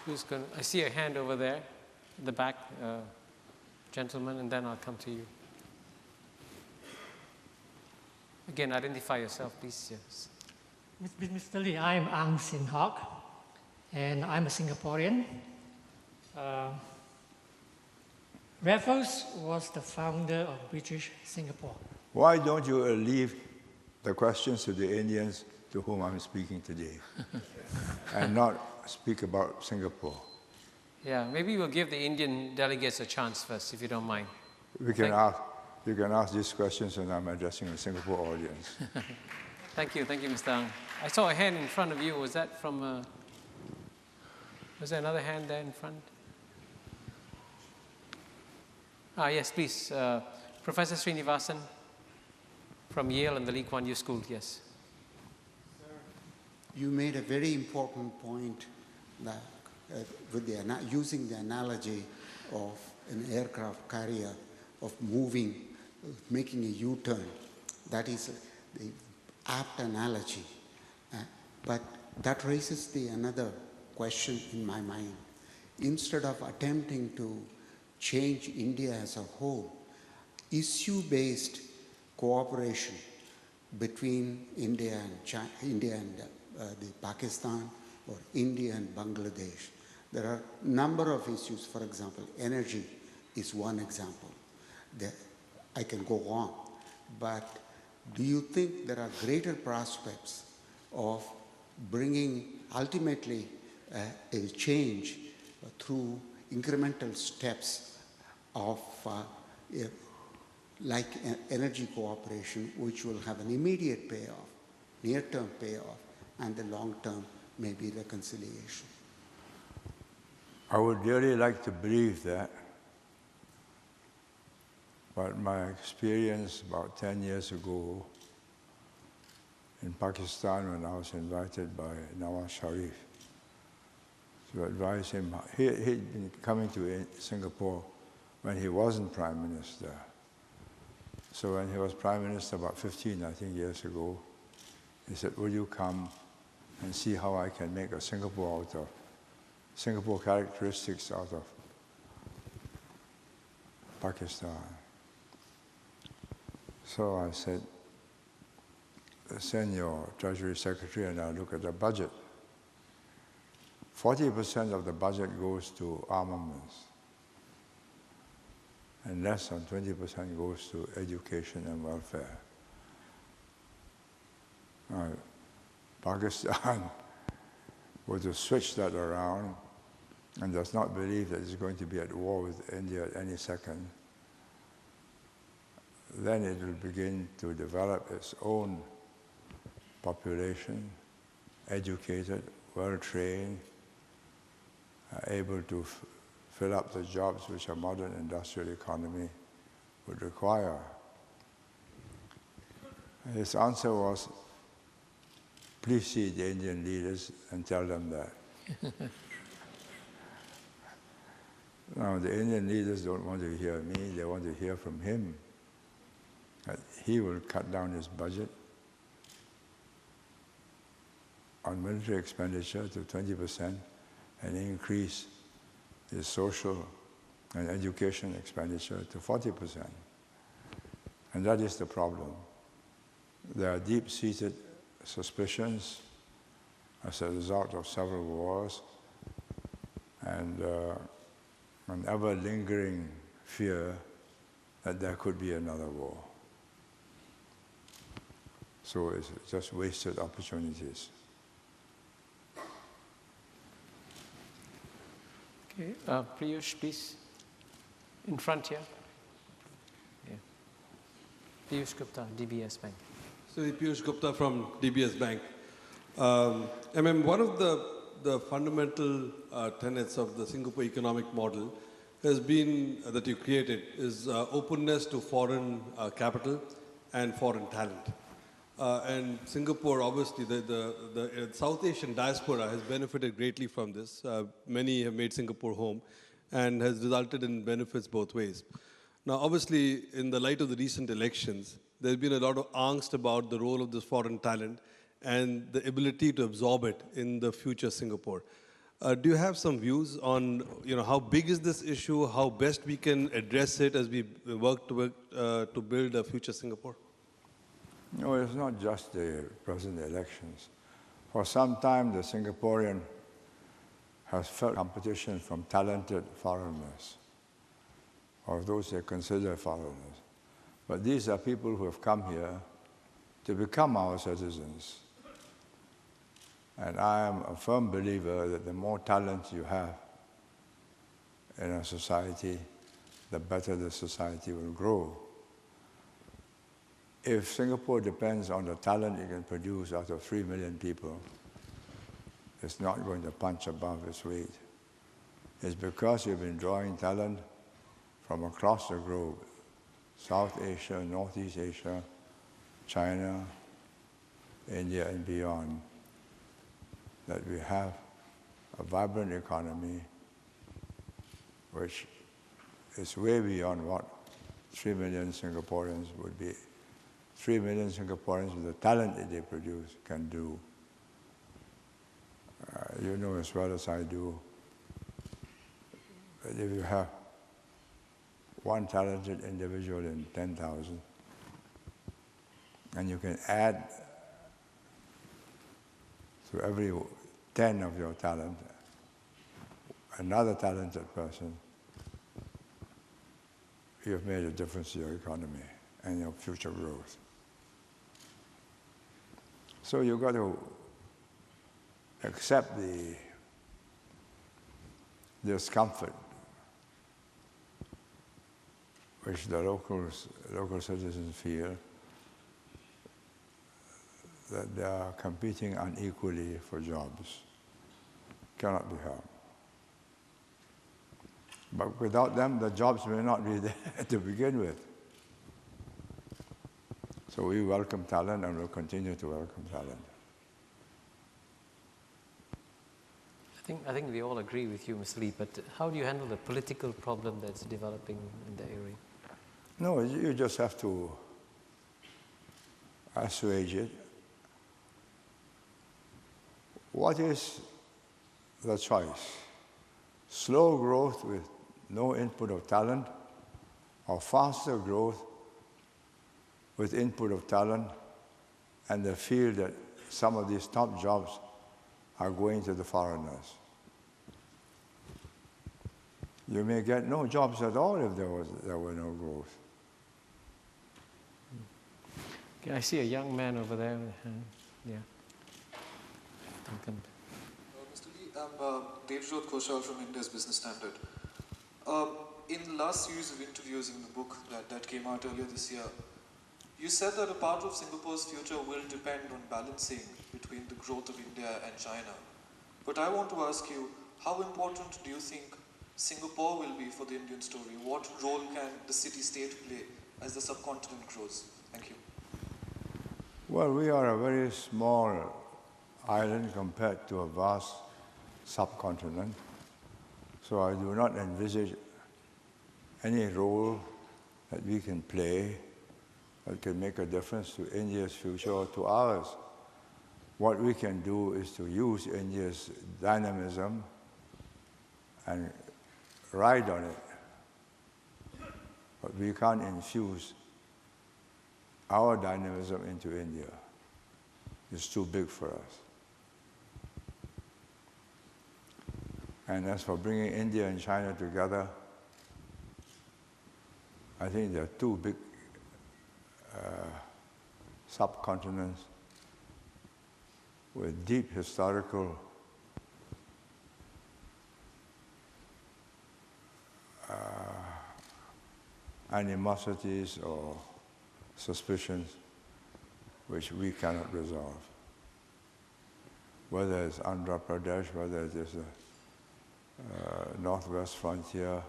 Who's going? I see a hand over there, in the back, gentleman, and then I'll come to you. Again, identify yourself, please. Yes. Mr. Lee, I'm Ang Sin Hock, and I'm a Singaporean. Raffles was the founder of British Singapore. Why don't you leave the questions to the Indians to whom I'm speaking today and not speak about Singapore? Yeah, maybe we'll give the Indian delegates a chance first, if you don't mind. You can ask these questions when I'm addressing the Singapore audience. Thank you, Mr. Ang. I saw a hand in front of you. Was that from, was there another hand there in front? Yes, please. Professor Srinivasan from Yale and the Lee Kuan Yew School, yes. Sir, you made a very important point that with using the analogy of an aircraft carrier of making a U-turn. That is the apt analogy. But that raises another question in my mind. Instead of attempting to change India as a whole, issue-based cooperation between India and Pakistan or India and Bangladesh. There are a number of issues. For example, energy is one example. I can go on. But do you think there are greater prospects of bringing ultimately a change through incremental steps of like energy cooperation, which will have an immediate payoff, near-term payoff, and the long-term maybe reconciliation? I would really like to believe that, but my experience about 10 years ago in Pakistan, when I was invited by Nawaz Sharif to advise him, he'd been coming to Singapore when he wasn't Prime Minister. So when he was Prime Minister about 15, I think, years ago, he said, will you come and see how I can make a Singapore characteristics out of Pakistan. So I said, send your Treasury Secretary and I'll look at the budget. 40% of the budget goes to armaments, and less than 20% goes to education and welfare. Pakistan were to switch that around and does not believe that it's going to be at war with India at any second, then it will begin to develop its own population, educated, well-trained, able to fill up the jobs which a modern industrial economy would require. His answer was, please see the Indian leaders and tell them that. Now, the Indian leaders don't want to hear me, they want to hear from him. That he will cut down his budget on military expenditure to 20% and increase his social and education expenditure to 40%. And that is the problem. There are deep-seated suspicions as a result of several wars and an ever-lingering fear that there could be another war. So it's just wasted opportunities. Okay, Piyush, please. In front here. Yeah. Piyush Gupta, DBS Bank. So Piyush Gupta from DBS Bank. One of the fundamental tenets of the Singapore economic model has been that you created is openness to foreign capital and foreign talent. And Singapore, obviously, the South Asian diaspora has benefited greatly from this. Many have made Singapore home and has resulted in benefits both ways. Now, obviously, in the light of the recent elections, there's been a lot of angst about the role of this foreign talent and the ability to absorb it in the future Singapore. Do you have some views on, how big is this issue, how best we can address it as we work to build a future Singapore? No, it's not just the present elections. For some time, the Singaporean has felt competition from talented foreigners, or those they consider foreigners. But these are people who have come here to become our citizens. And I am a firm believer that the more talent you have in a society, the better the society will grow. If Singapore depends on the talent it can produce out of 3 million people, it's not going to punch above its weight. It's because you've been drawing talent from across the globe, South Asia, Northeast Asia, China, India, and beyond, that we have a vibrant economy which is way beyond what 3 million Singaporeans would be. 3 million Singaporeans with the talent that they produce can do. You know as well as I do that if you have one talented individual in 10,000, and you can add to every 10 of your talent another talented person, you have made a difference to your economy and your future growth. So you've got to accept the discomfort which the local citizens feel, that they are competing unequally for jobs. Cannot be helped. But without them, the jobs may not be there to begin with. So we welcome talent and will continue to welcome talent. I think we all agree with you, Mr. Lee, but how do you handle the political problem that's developing in the area? No, you just have to assuage it. What is the choice? Slow growth with no input of talent, or faster growth with input of talent, and the feel that some of these top jobs are going to the foreigners. You may get no jobs at all if there were no growth. Okay, I see a young man over there. Yeah. Mr. Lee, I'm Devjot Koshal from India's Business Standard. In the last series of interviews in the book that came out earlier this year, you said that a part of Singapore's future will depend on balancing between the growth of India and China. But I want to ask you, how important do you think Singapore will be for the Indian story? What role can the city-state play as the subcontinent grows? Thank you. Well, we are a very small island compared to a vast subcontinent. So I do not envisage any role that we can play that can make a difference to India's future or to ours. What we can do is to use India's dynamism and ride on it. But we can't infuse our dynamism into India. It's too big for us. And as for bringing India and China together, I think there are two big subcontinents with deep historical animosities or suspicions which we cannot resolve. Whether it's Andhra Pradesh, whether it is the northwest frontier,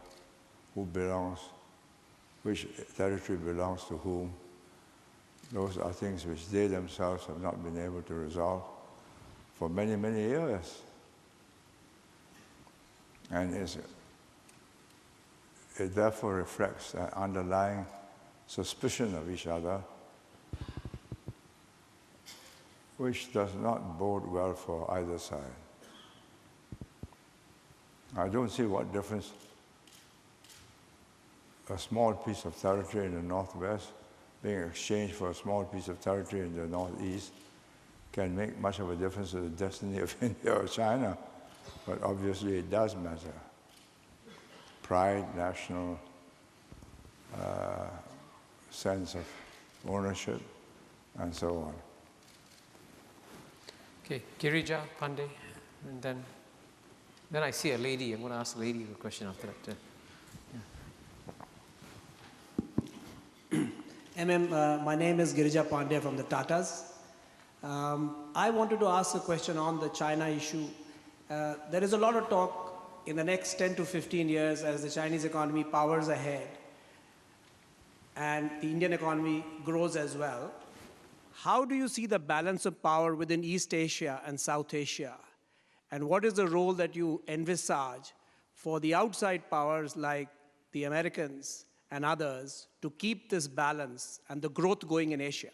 who belongs, which territory belongs to whom, those are things which they themselves have not been able to resolve for many, many years. And it therefore reflects an underlying suspicion of each other, which does not bode well for either side. I don't see what difference a small piece of territory in the northwest being exchanged for a small piece of territory in the northeast can make much of a difference to the destiny of India or China, but obviously it does matter. Pride, national sense of ownership, and so on. Okay, Girija Pandey, and then I see a lady. I'm going to ask a lady a question after that. My name is Girija Pandey from the Tatas. I wanted to ask a question on the China issue. There is a lot of talk in the next 10 to 15 years as the Chinese economy powers ahead and the Indian economy grows as well. How do you see the balance of power within East Asia and South Asia? And what is the role that you envisage for the outside powers like the Americans and others to keep this balance and the growth going in Asia?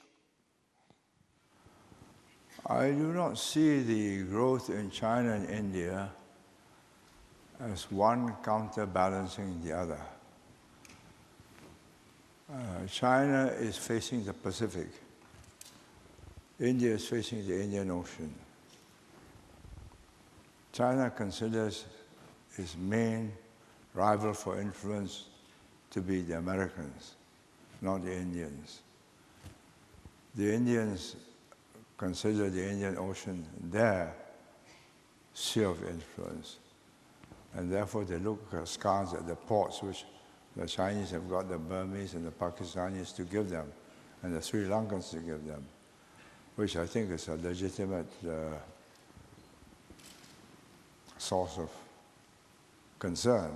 I do not see the growth in China and India as one counterbalancing the other. China is facing the Pacific. India is facing the Indian Ocean. China considers its main rival for influence to be the Americans, not the Indians. The Indians consider the Indian Ocean their sphere of influence, and therefore they look askance at the ports which the Chinese have got the Burmese and the Pakistanis to give them, and the Sri Lankans to give them, which I think is a legitimate source of concern,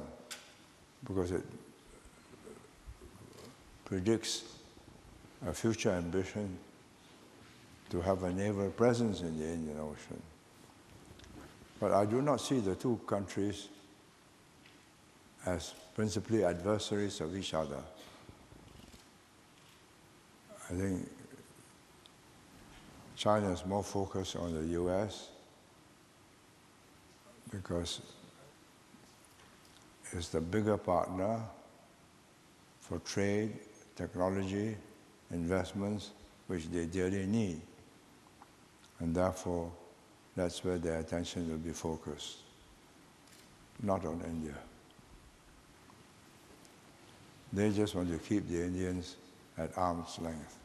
because it predicts a future ambition to have a naval presence in the Indian Ocean. But I do not see the two countries as principally adversaries of each other. I think China is more focused on the US because it's the bigger partner for trade, technology, investments, which they dearly need. And therefore, that's where their attention will be focused, not on India. They just want to keep the Indians at arm's length.